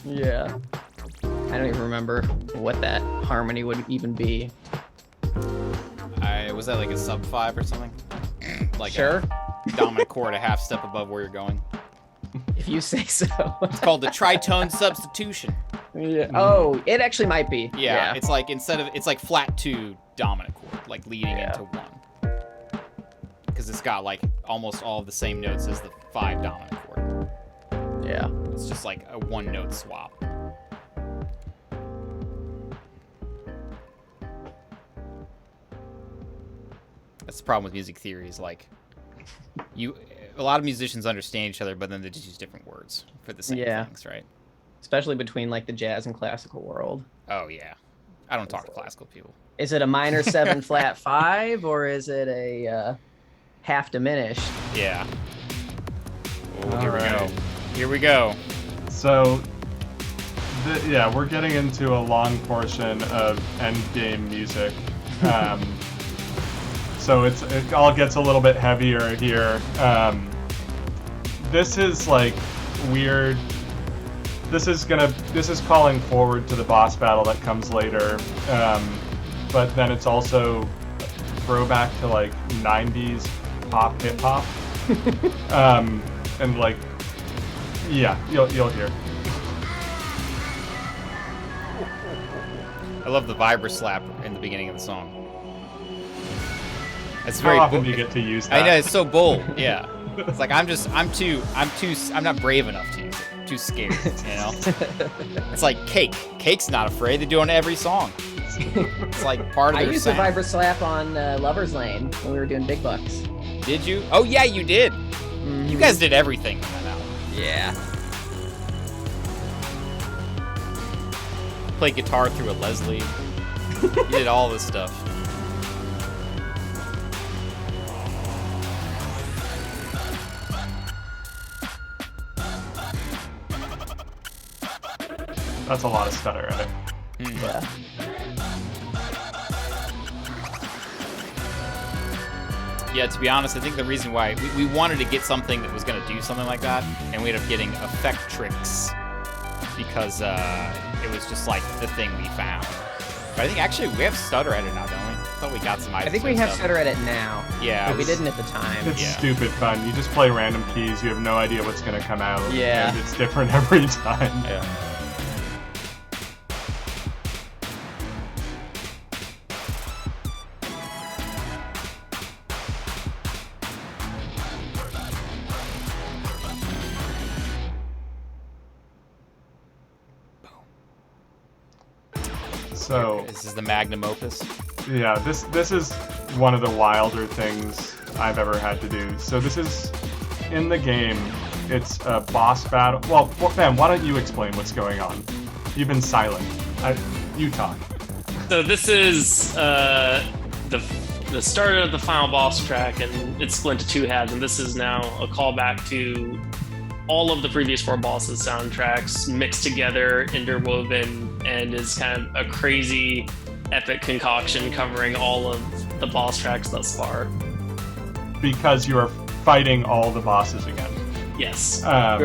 Yeah. I don't even remember what that harmony would even be. Was that like a sub 5 or something? Like Sure. a dominant chord a half step above where you're going. If you say so. It's called the Tritone Substitution. Yeah. Oh, it actually might be. Yeah, it's like it's like flat 2 dominant chord, like leading into 1. Because it's got like almost all of the same notes as the 5 dominant chord. Yeah. It's just like a 1 note swap. That's the problem with music theory is like a lot of musicians understand each other, but then they just use different words for the same things, right? Especially between like the jazz and classical world. Oh yeah. I don't talk to classical people. Is it a minor 7 flat 5 or is it a half diminished? Yeah. Oh, All here we go. right. Here we go. So, yeah, we're getting into a long portion of endgame music. So it all gets a little bit heavier here. This is like weird. This is calling forward to the boss battle that comes later. But then it's also throwback to like 90s pop hip hop. And like, yeah, you'll hear. I love the vibra slap in the beginning of the song. It's How very often do you get to use that? I know, it's so bold. Yeah. It's like I'm not brave enough to use it. I'm too scared, you know? It's like Cake. Cake's not afraid. They do it on every song. It's like part of I their used the sound. vibra slap on Lover's Lane when we were doing Big Bucks. Did you? Oh yeah, you did. Mm-hmm. You guys did everything on that album. Yeah. Played guitar through a Leslie. You did all this stuff. That's a lot of stutter at it. Yeah. Yeah, to be honest, I think the reason why we wanted to get something that was going to do something like that, and we ended up getting Effect Tricks because it was just like the thing we found. But I think actually we have stutter edit now, don't we? I thought we got some I think we have stutter edit now. Yeah, But we didn't at the time. It's Yeah. stupid fun. You just play random keys. You have no idea what's going to come out. Yeah. And it's different every time. Yeah. So, This is the Magnum Opus. yeah, this is one of the wilder things I've ever had to do. So this is in the game. It's a boss battle. Well, Ben, why don't you explain what's going on? You've been silent. You talk. So this is the start of the final boss track, and it's split into 2 halves. And this is now a callback to all of the previous 4 bosses' soundtracks mixed together, interwoven, and is kind of a crazy, epic concoction covering all of the boss tracks thus far. Because you are fighting all the bosses again. Yes, Um,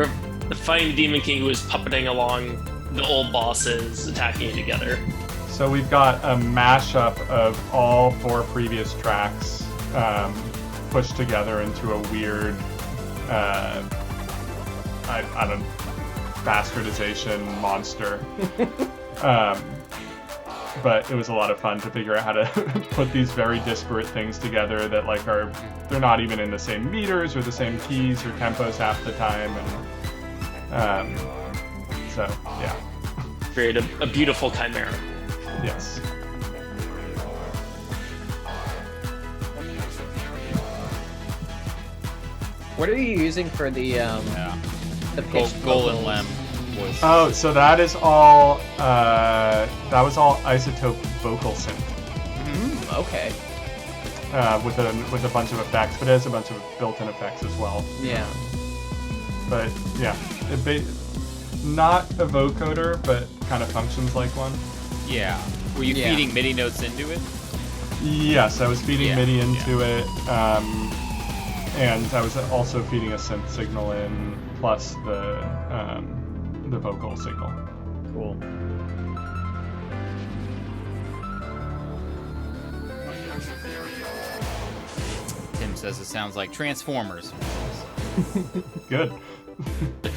the fighting Demon King who is puppeting along the old bosses, attacking you together. So we've got a mashup of all 4 previous tracks pushed together into a weird, I don't know, bastardization monster. But it was a lot of fun to figure out how to put these very disparate things together that like they're not even in the same meters or the same keys or tempos half the time, and So yeah, Create a beautiful chimera. yes. What are you using for the pitch Golden vocals? Lem voice. Oh, so that is all. That was all Isotope vocal synth. Okay. With a bunch of effects, but it has a bunch of built-in effects as well. Yeah. But yeah, not a vocoder, but kind of functions like one. Yeah. Were you Yeah. feeding MIDI notes into it? Yes, I was feeding Yeah, MIDI into it, and I was also feeding a synth signal in, plus the vocal signal. Cool. Tim says it sounds like Transformers. Good.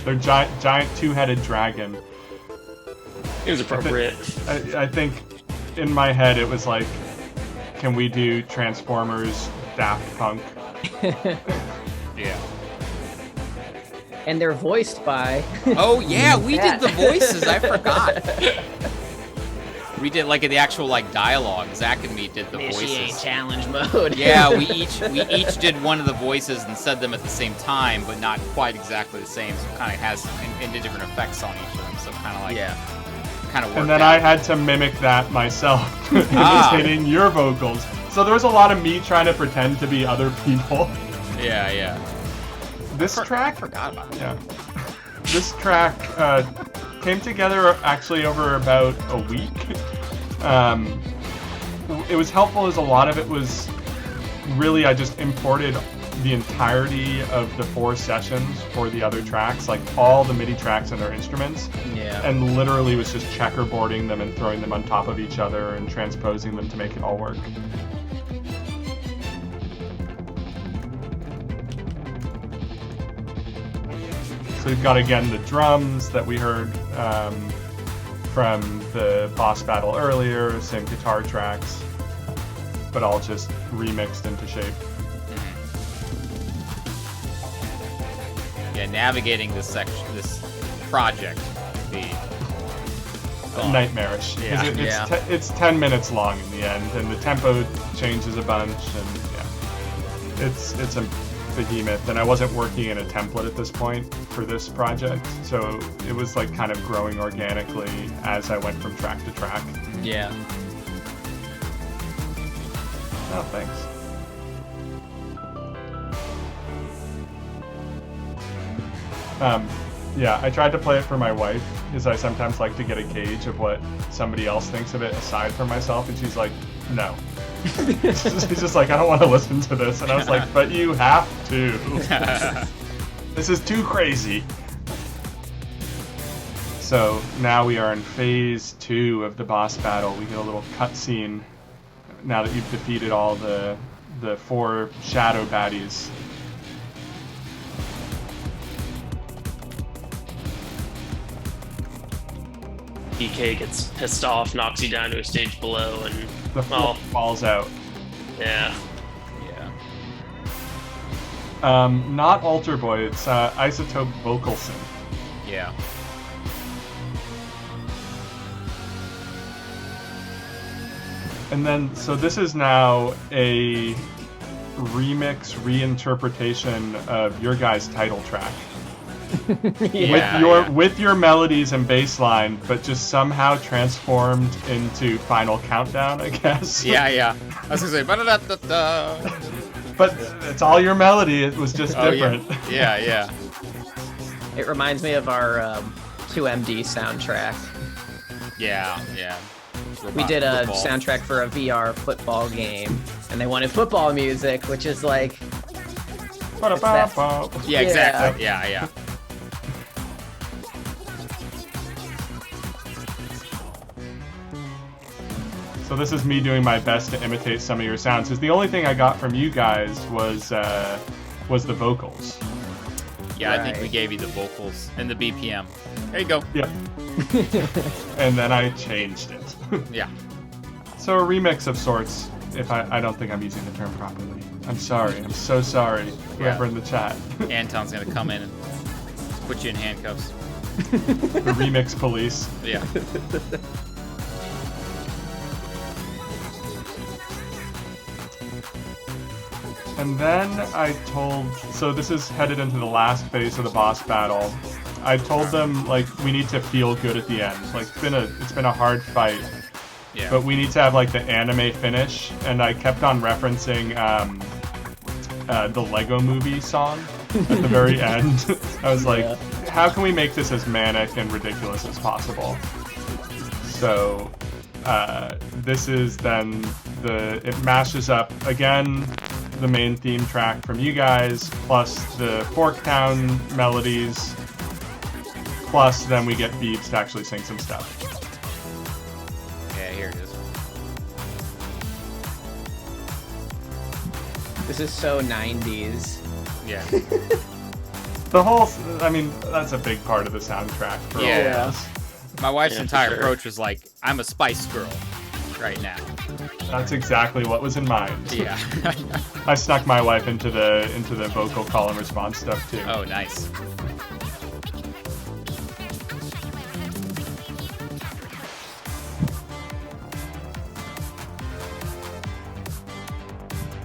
They're giant two-headed dragon. It was appropriate. I think in my head it was like, can we do Transformers Daft Punk? Yeah. And they're voiced by. Oh yeah, we did That. the voices. I forgot. We did like the actual like dialogue. Zach and me did the Initiate voices. challenge mode. Yeah, we each did one of the voices and said them at the same time, but not quite exactly the same. So it kind of has and did different effects on each of them. So kind of like kind of worked And then out. I had to mimic that myself, Ah. imitating your vocals. So there was a lot of me trying to pretend to be other people. Yeah. This track, Forgot about that. yeah, this track came together actually over about a week. It was helpful as a lot of it was really I just imported the entirety of the 4 sessions for the other tracks, like all the MIDI tracks and their instruments, Yeah. and literally was just checkerboarding them and throwing them on top of each other and transposing them to make it all work. So we've got again the drums that we heard from the boss battle earlier, same guitar tracks, but all just remixed into shape. Yeah, navigating this project would be fun. Nightmarish. 'Cause Yeah. it's 10 minutes long in the end, and the tempo changes a bunch, and yeah, it's a behemoth. And I wasn't working in a template at this point for this project, so it was like kind of growing organically as I went from track to track. Yeah. Oh, thanks. Yeah, I tried to play it for my wife, because I sometimes like to get a gauge of what somebody else thinks of it aside from myself, and she's like, no. She's just like, I don't want to listen to this. And I was like, but you have to. This is too crazy. So now we are in phase 2 of the boss battle. We get a little cutscene now that you've defeated all the 4 shadow baddies. DK gets pissed off, knocks you down to a stage below, and The floor falls out. yeah. Not Alter Boy, it's Isotope Vocal Synth. Yeah. And then, so this is now a remix, reinterpretation of your guys' title track. With your melodies and bass line, but just somehow transformed into Final Countdown, I guess. Yeah. I was gonna say, ba-da-da-da-da. But it's all your melody, it was just different. Yeah. It reminds me of our 2MD soundtrack. Yeah. We did a Football. soundtrack for a VR football game, and they wanted football music, which is like, Yeah, exactly. Yeah. So this is me doing my best to imitate some of your sounds, because the only thing I got from you guys was the vocals. Yeah, I think we Right. gave you the vocals and the BPM. There you go. Yep. And then I changed it. Yeah. So a remix of sorts, if I don't think I'm using the term properly. I'm sorry. I'm so sorry, whoever in the chat. Anton's gonna come in and put you in handcuffs. The remix police. Yeah. And then I told, so this is headed into the last phase of the boss battle. I told them, like, we need to feel good at the end. Like, it's been a hard fight, Yeah. but we need to have like the anime finish. And I kept on referencing the Lego Movie song at the very end. I was like, how can we make this as manic and ridiculous as possible? So this is then it mashes up again the main theme track from you guys, plus the Forktown melodies, plus then we get Beebs to actually sing some stuff. Yeah, here it is. This is so 90s. Yeah. The whole, I mean, that's a big part of the soundtrack for all of us. My wife's Yeah, for entire sure. approach was like, I'm a Spice Girl right now. That's exactly what was in mind. Yeah. I snuck my wife into the vocal call and response stuff too. Oh, nice.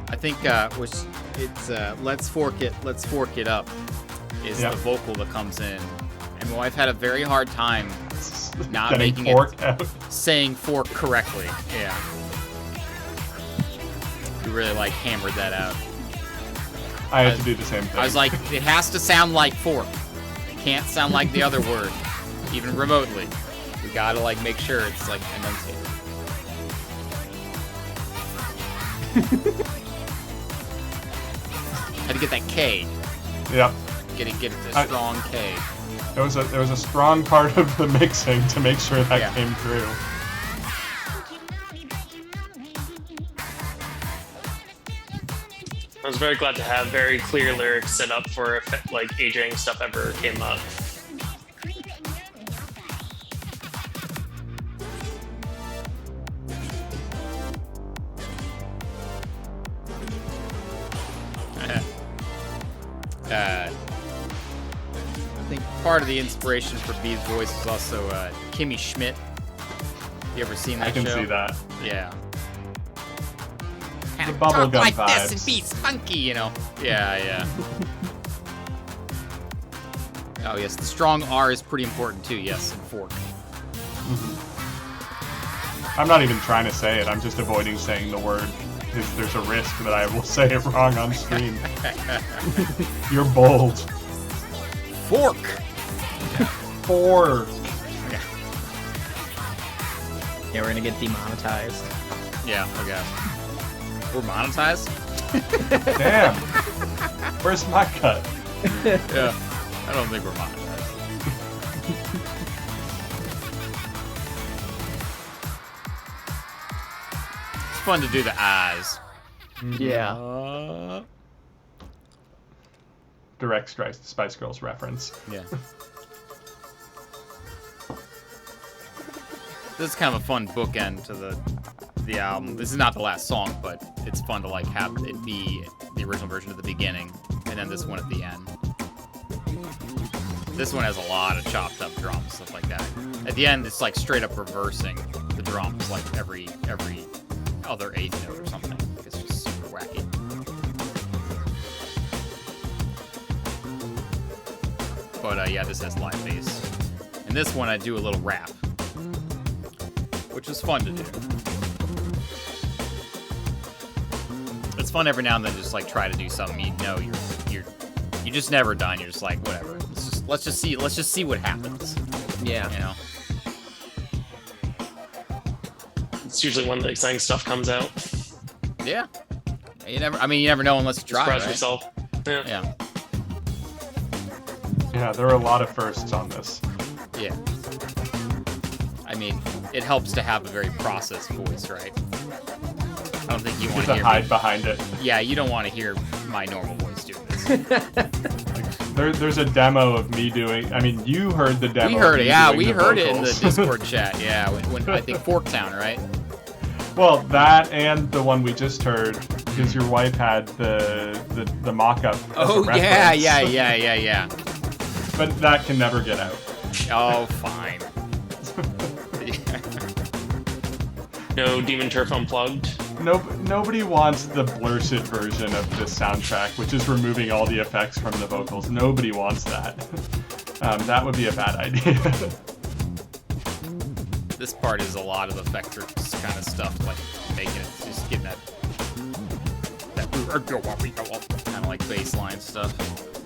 I think it's let's fork it up is Yep. the vocal that comes in, and my wife had a very hard time not Getting making fork out. saying fork correctly. Yeah. We really like hammered that out. I had to do the same thing. I was like, it has to sound like fork. It can't sound like the other word, even remotely. We gotta like make sure it's like enunciated. Had to get that K. Yep. Get the strong K. There was a strong part of the mixing to make sure that Yeah. came through. I was very glad to have very clear lyrics set up for if like AJing stuff ever came up. I think part of the inspiration for Bee's voice is also Kimmy Schmidt. You ever seen that I can show? see that. Yeah. The Talk bubblegum like vibes. this and be spunky, you know. Yeah, yeah. Oh yes, the strong R is pretty important too. Yes, and fork. I'm not even trying to say it. I'm just avoiding saying the word because there's a risk that I will say it wrong on stream. You're bold. Fork. Fork. Yeah, we're gonna get demonetized. Yeah. Okay. We're monetized. Damn. Where's my cut? Yeah. I don't think we're monetized. It's fun to do the eyes. Yeah. Direct Spice Girls reference. Yeah. This is kind of a fun bookend to the album. This is not the last song, but it's fun to like have it be the original version at the beginning, and then this one at the end. This one has a lot of chopped up drums, stuff like that. At the end, it's like straight up reversing the drums, like every other eighth note or something. It's just super wacky. But yeah, this has live bass. And this one, I do a little rap, which is fun to do. It's fun every now and then, just like try to do something you know you're just never done. You're just like whatever. Let's just see what happens. Yeah. You know. It's usually when the exciting stuff comes out. Yeah. You never know unless you try. Surprise Right? yourself. Yeah. Yeah. Yeah, there are a lot of firsts on this. Yeah. I mean, it helps to have a very processed voice, right? I don't think you want Just to to hear hide me. behind it. Yeah, you don't want to hear my normal voice doing this. There's a demo of me doing. I mean, you heard the demo. We heard of it. me Yeah, doing we the heard it in the vocals. Discord chat. Yeah, when I think Forktown, right? Well, that and the one we just heard, because your wife had the mock-up. as a Oh yeah, reference. yeah. But that can never get out. Oh, fine. No Demon Turf Unplugged. Nobody wants the blurted version of the soundtrack, which is removing all the effects from the vocals. Nobody wants that. That would be a bad idea. This part is a lot of effector kind of stuff, like making it, just getting that kind of like bass line stuff,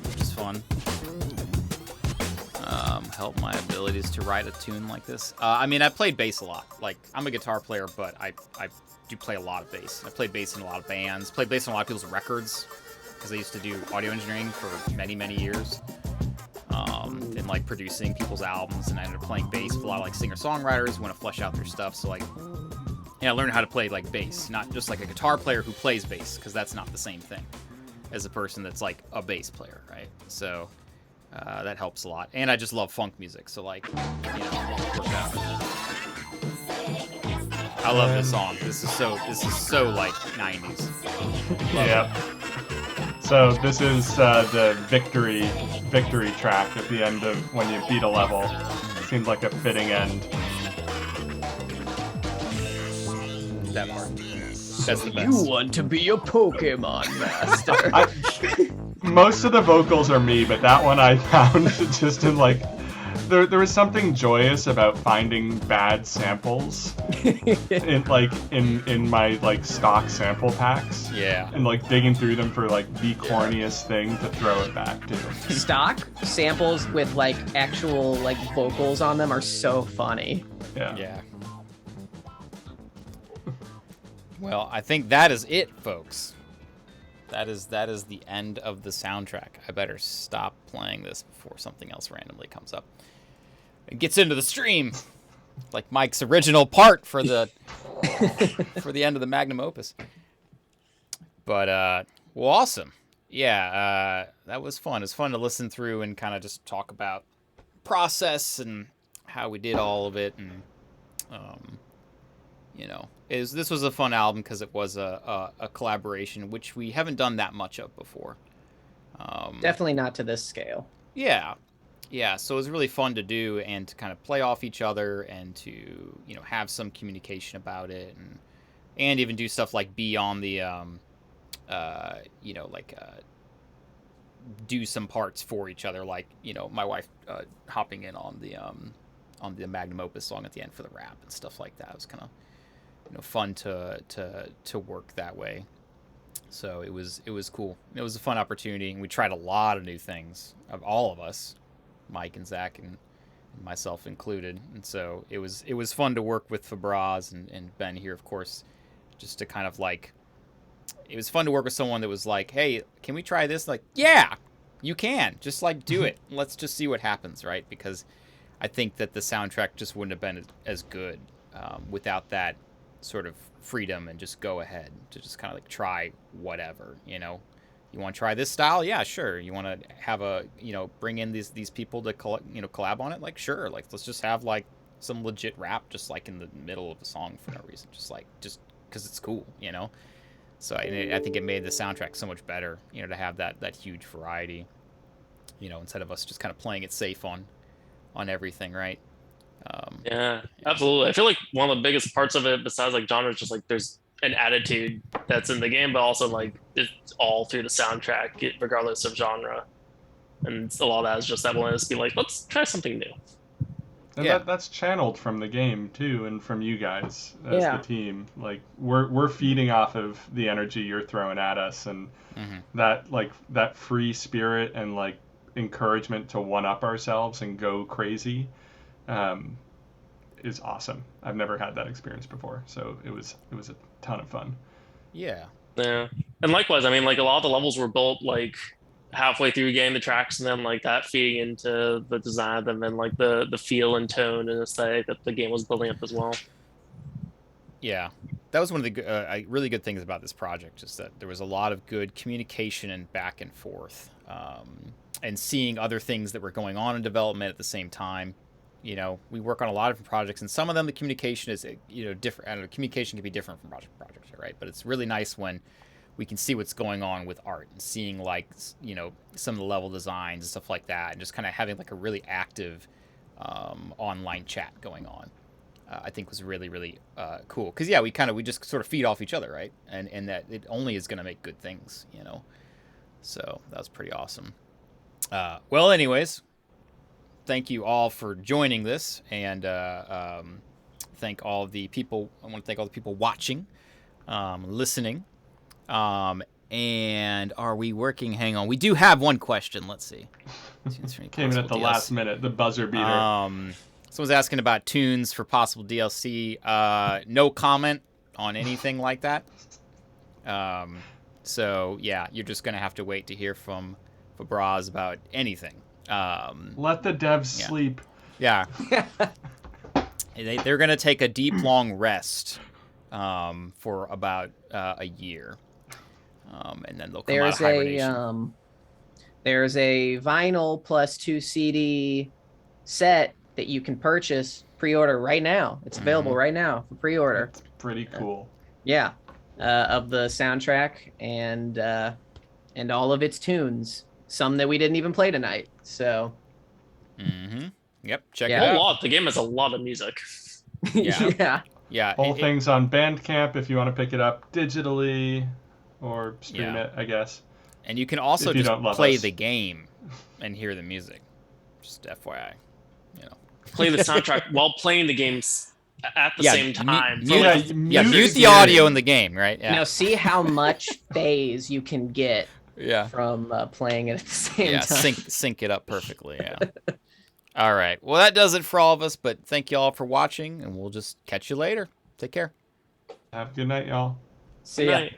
which is fun. Help my abilities to write a tune like this. I mean, I played bass a lot. Like, I'm a guitar player, but I do play a lot of bass. I played bass in a lot of bands, played bass in a lot of people's records, because I used to do audio engineering for many, many years. And like producing people's albums, and I ended up playing bass with a lot of like singer-songwriters who want to flesh out their stuff. So like, yeah, I learned how to play like bass, not just like a guitar player who plays bass, because that's not the same thing as a person that's like a bass player, right? So that helps a lot. And I just love funk music, so like, you know, worked out. I love this song. This is so like 90s. Yeah. So this is the victory track at the end of when you beat a level. Seems like a fitting end. That part. That's the best. You want to be a Pokemon master. Most of the vocals are me, but that one I found just in like there was something joyous about finding bad samples in my like stock sample packs. Yeah. And like digging through them for like the corniest thing to throw it back to. Stock samples with like actual like vocals on them are so funny. Yeah. Yeah. Well, I think that is it, folks. That is the end of the soundtrack. I better stop playing this before something else randomly comes up. It gets into the stream, like Mike's original part for the for the end of the Magnum Opus. But well, awesome. Yeah, that was fun. It's fun to listen through and kind of just talk about process and how we did all of it, and you know, this was a fun album because it was a collaboration, which we haven't done that much of before. Definitely not to this scale. Yeah. So it was really fun to do and to kind of play off each other and to, you know, have some communication about it, and even do stuff like be on the, you know, like do some parts for each other, like, you know, my wife hopping in on the Magnum Opus song at the end for the rap and stuff like that. It was kind of, you know, fun to work that way. So it was cool. It was a fun opportunity, and we tried a lot of new things, of all of us, Mike and Zach and myself included. And so it was fun to work with Fabraz and Ben here, of course, just to kind of like, it was fun to work with someone that was like, hey, can we try this? Like, yeah, you can. Just like do it. Let's just see what happens, right? Because I think that the soundtrack just wouldn't have been as good without that sort of freedom and just go ahead to just kind of like try whatever, you know. You want to try this style? Yeah, sure. You want to have a, you know, bring in these people to collab on it? Like, sure. Like, let's just have like some legit rap just like in the middle of a song for no reason, just because it's cool, you know. So I think it made the soundtrack so much better, you know, to have that huge variety, you know, instead of us just kind of playing it safe on everything, right? Yeah, absolutely. I feel like one of the biggest parts of it, besides like genre, is just like there's an attitude that's in the game, but also like it's all through the soundtrack, regardless of genre. And a lot of that is just that willingness to be like, let's try something new. And that's channeled from the game too, and from you guys as the team. Like we're feeding off of the energy you're throwing at us, and that free spirit and like encouragement to one up ourselves and go crazy. Is awesome. I've never had that experience before, so it was a ton of fun. Yeah, and likewise, I mean, like a lot of the levels were built like halfway through getting the tracks, and then like that feeding into the design of them, and like the feel and tone and aesthetic that the game was building up as well. Yeah, that was one of the really good things about this project, just that there was a lot of good communication and back and forth, and seeing other things that were going on in development at the same time. You know, we work on a lot of different projects, and some of them the communication is, you know, different. I don't know, communication can be different from project to project, right? But it's really nice when we can see what's going on with art and seeing, like, you know, some of the level designs and stuff like that, and just kind of having like a really active online chat going on. I think was really, really cool. Because, yeah, we just sort of feed off each other, right? And that it only is going to make good things, you know? So that was pretty awesome. Well, anyways, thank you all for joining this. And thank all the people. I want to thank all the people watching, listening. And are we working? Hang on. We do have one question. Let's see. Came in at the last minute, the buzzer beater. Someone's asking about tunes for possible DLC. No comment on anything like that. So, yeah, you're just going to have to wait to hear from Fabraz about anything. Let the devs sleep. Yeah. They're going to take a deep, long rest for about a year. And then they'll come out of hibernation. There's a vinyl plus 2 CD set that you can purchase pre-order right now. It's available right now for pre-order. It's pretty cool. Yeah, of the soundtrack and all of its tunes. Some that we didn't even play tonight. So. Yep. Check it A out. lot. The game has a lot of music. Yeah. Whole thing's on Bandcamp if you want to pick it up digitally or stream it, I guess. And you can also just play the game and hear the music. Just FYI, you know. Play the soundtrack while playing the games at the same time. Mute the audio in the game, right? Yeah. Now see how much phase you can get from playing it at the same time. Sync it up perfectly, yeah. All right. Well, that does it for all of us, but thank you all for watching, and we'll just catch you later. Take care. Have a good night, y'all. See ya.